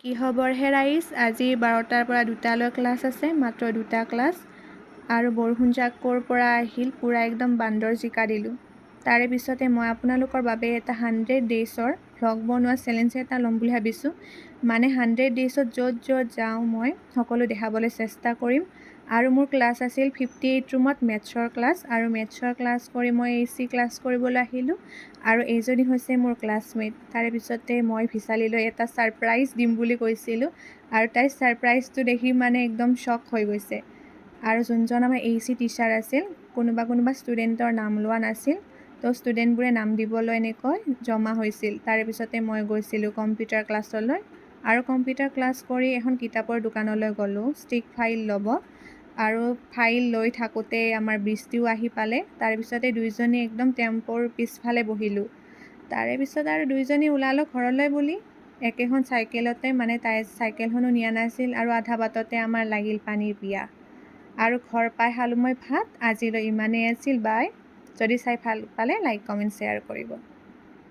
কি খবৰ হে ৰাইজ? আজি 12টাৰ পৰা 2টালৈ ক্লাছ আছে, মাত্ৰ 2টা ক্লাছ। আৰু বৰষুণ যাক ক'ৰ পৰা আহিল, পূৰা একদম বান্দৰ জিকা দিলোঁ। তাৰে পিছতে মই আপোনালোকৰ বাবে এটা 100 ডেইজৰ ভ্লগ বনোৱা চেলেঞ্জ এটা ল'ম বুলি ভাবিছোঁ। মানে 100 ডেইজত য'ত যাওঁ মই সকলো দেখাবলৈ চেষ্টা কৰিম। আৰু মোৰ ক্লাছ আছিল 58 ৰুমত মেথছৰ ক্লাছ, আৰু মেথছৰ ক্লাছ কৰি মই AC ক্লাছ কৰিবলৈ আহিলোঁ। আৰু এইজনী হৈছে মোৰ ক্লাছমেট। তাৰে পিছতে মই ভিচালীলৈ এটা ছাৰপ্ৰাইজ দিম বুলি কৈছিলোঁ, আৰু তাইৰ ছাৰপ্ৰাইজটো দেখি মানে একদম শ্বক হৈ গৈছে। আৰু যোনজন আমাৰ AC টিচাৰ আছিল, কোনোবা ষ্টুডেণ্টৰ নাম লোৱা নাছিল, তো ষ্টুডেণ্টবোৰে নাম দিবলৈ এনেকৈ জমা হৈছিল। তাৰে পিছতে মই গৈছিলোঁ কম্পিউটাৰ ক্লাছলৈ, আৰু কম্পিউটাৰ ক্লাছ কৰি এখন কিতাপৰ দোকানলৈ গ'লোঁ ষ্টিক ফাইল ল'ব। আৰু ফাইল লৈ থাকোঁতে আমাৰ বৃষ্টিও আহি পালে। তাৰে পিছতে দুইজনী একদম টেম্পোৰ পিছফালে বহিলোঁ। তাৰে পিছত আৰু দুইজনী ওলালোঁ ঘৰলৈ বুলি। একেখন চাইকেলতে, মানে তাই চাইকেলখনো নিয়া নাছিল, আৰু আধা বাটতে আমাৰ লাগিল পানীৰ পিয়াহ। আৰু ঘৰ পাই খালোঁ মই ভাত। আজিলৈ ইমানেই আছিল, বাই। যদি চাই ভাল পালে লাইক কমেণ্ট শ্বেয়াৰ কৰিব।